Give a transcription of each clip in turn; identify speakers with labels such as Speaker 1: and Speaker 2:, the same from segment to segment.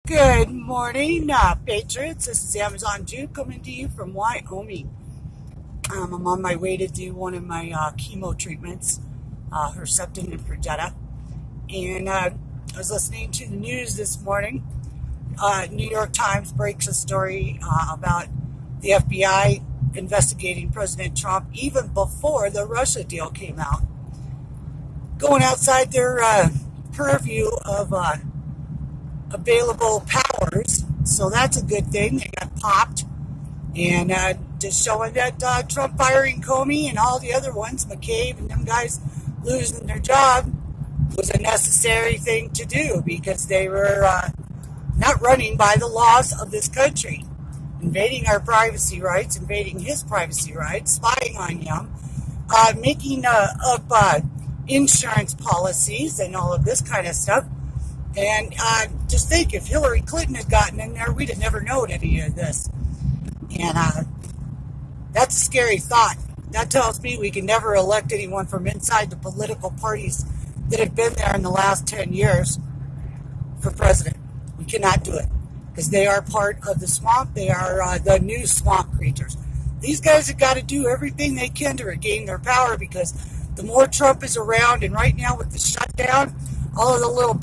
Speaker 1: Good morning, Patriots. This is Amazon Jew coming to you from Wyoming. I'm on my way to do one of my chemo treatments, Herceptin and Perjeta. And I was listening to the news this morning. New York Times breaks a story about the FBI investigating President Trump even before the Russia deal came out. Going outside their purview of available powers, so that's a good thing. They got popped, and just showing that Trump firing Comey and all the other ones, McCabe and them guys losing their job, was a necessary thing to do because they were not running by the laws of this country, invading our privacy rights, invading his privacy rights, spying on him, making up insurance policies and all of this kind of stuff. And just think, if Hillary Clinton had gotten in there, we'd have never known any of this. And that's a scary thought. That tells me we can never elect anyone from inside the political parties that have been there in the last 10 years for president. We cannot do it because they are part of the swamp. They are the new swamp creatures. These guys have got to do everything they can to regain their power because the more Trump is around, and right now with the shutdown, all of the little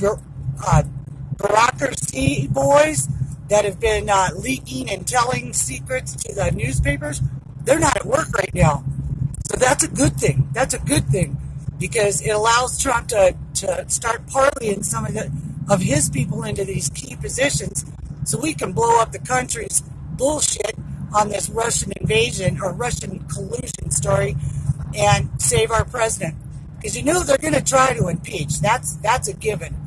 Speaker 1: bureaucracy boys that have been leaking and telling secrets to the newspapers, they're not at work right now. So that's a good thing. That's a good thing because it allows Trump to start parlaying some of his people into these key positions so we can blow up the country's bullshit on this Russian invasion or Russian collusion story and save our president. Because you know they're going to try to impeach. That's a given.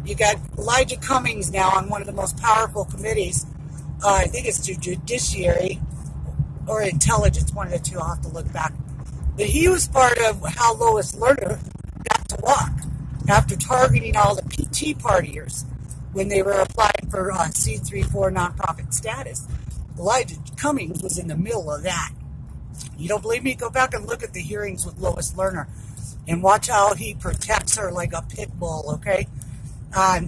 Speaker 1: You got Elijah Cummings now on one of the most powerful committees. I think it's the Judiciary or Intelligence, one of the two. I'll have to look back. But he was part of how Lois Lerner got to walk after targeting all the PT partiers when they were applying for C34 nonprofit status. Elijah Cummings was in the middle of that. You don't believe me? Go back and look at the hearings with Lois Lerner and watch how he protects her like a pit bull, okay?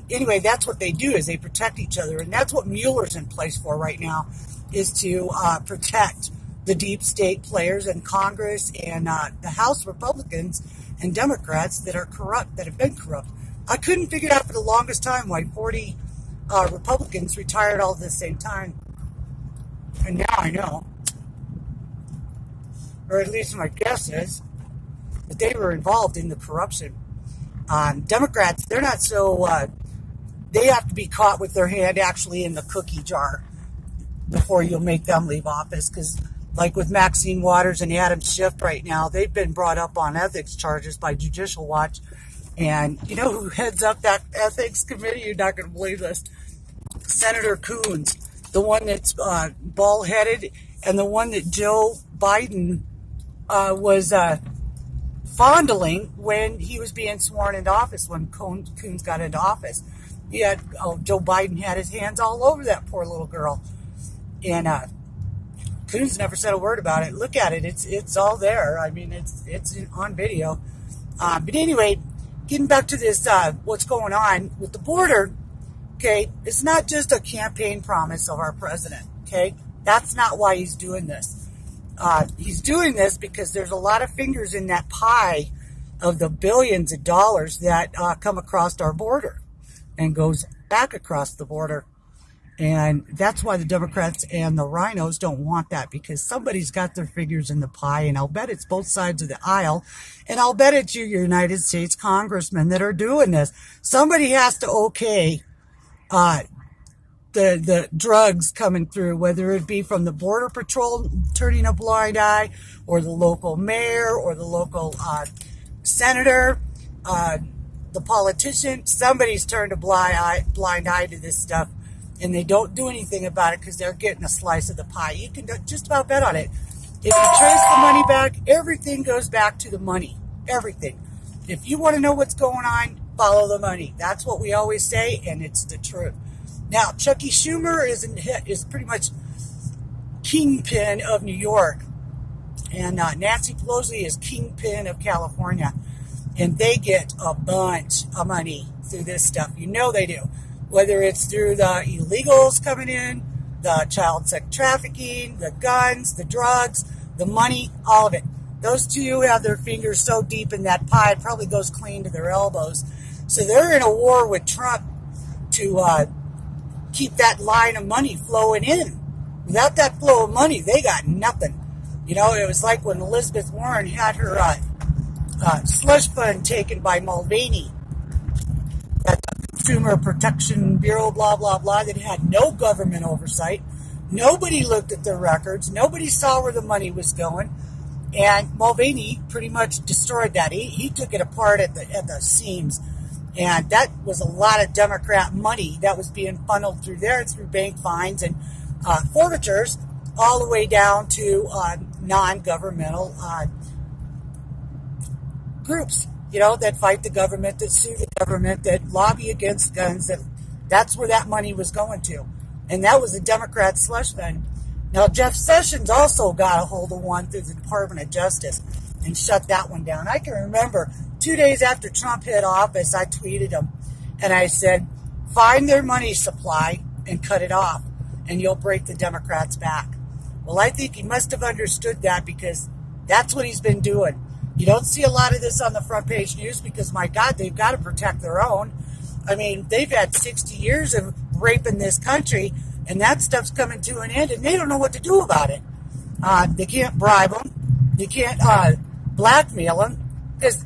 Speaker 1: Anyway, that's what they do, is they protect each other. And that's what Mueller's in place for right now, is to protect the deep state players in Congress and the House Republicans and Democrats that are corrupt, that have been corrupt. I couldn't figure out for the longest time why 40 Republicans retired all at the same time. And now I know. Or at least my guess is that they were involved in the corruption. Democrats, they're not so, they have to be caught with their hand actually in the cookie jar before you'll make them leave office. Because like with Maxine Waters and Adam Schiff right now, they've been brought up on ethics charges by Judicial Watch. And you know who heads up that ethics committee? You're not going to believe this. Senator Coons, the one that's bald-headed, and the one that Joe Biden was fondling when he was being sworn into office, when Coons got into office. Joe Biden had his hands all over that poor little girl. And Coons never said a word about it. Look at it. It's all there. I mean, it's on video. But anyway, getting back to this, what's going on with the border, okay, it's not just a campaign promise of our president, okay? That's not why he's doing this. He's doing this because there's a lot of fingers in that pie of the billions of dollars that come across our border and goes back across the border. And that's why the Democrats and the rhinos don't want that, because somebody's got their fingers in the pie, and I'll bet it's both sides of the aisle, and I'll bet it's you United States congressmen that are doing this. Somebody has to okay the drugs coming through, whether it be from the Border Patrol turning a blind eye, or the local mayor, or the local senator, the politician. Somebody's turned a blind eye to this stuff, and they don't do anything about it because they're getting a slice of the pie. You can just about bet on it. If you trace the money back, everything goes back to the money. Everything. If you want to know what's going on, follow the money. That's what we always say, and it's the truth. Now, Chucky Schumer is pretty much kingpin of New York, and Nancy Pelosi is kingpin of California, and they get a bunch of money through this stuff. You know they do. whether it's through the illegals coming in, the child sex trafficking, the guns, the drugs, the money, all of it. Those two have their fingers so deep in that pie, it probably goes clean to their elbows. So they're in a war with Trump to keep that line of money flowing in. Without that flow of money, they got nothing. You know, it was like when Elizabeth Warren had her slush fund taken by Mulvaney, that Consumer Protection Bureau, blah, blah, blah, that had no government oversight. Nobody looked at their records. Nobody saw where the money was going. And Mulvaney pretty much destroyed that. He took it apart at the seams. And that was a lot of Democrat money that was being funneled through there, through bank fines and forfeitures, all the way down to non-governmental groups, you know, that fight the government, that sue the government, that lobby against guns. That's where that money was going to. And that was a Democrat slush fund. Now, Jeff Sessions also got a hold of one through the Department of Justice and shut that one down. I can remember 2 days after Trump hit office, I tweeted him, and I said, find their money supply and cut it off, and you'll break the Democrats' back. Well, I think he must have understood that, because that's what he's been doing. You don't see a lot of this on the front page news because, my God, they've got to protect their own. I mean, they've had 60 years of raping this country, and that stuff's coming to an end, and they don't know what to do about it. They can't bribe them. They can't blackmail them, because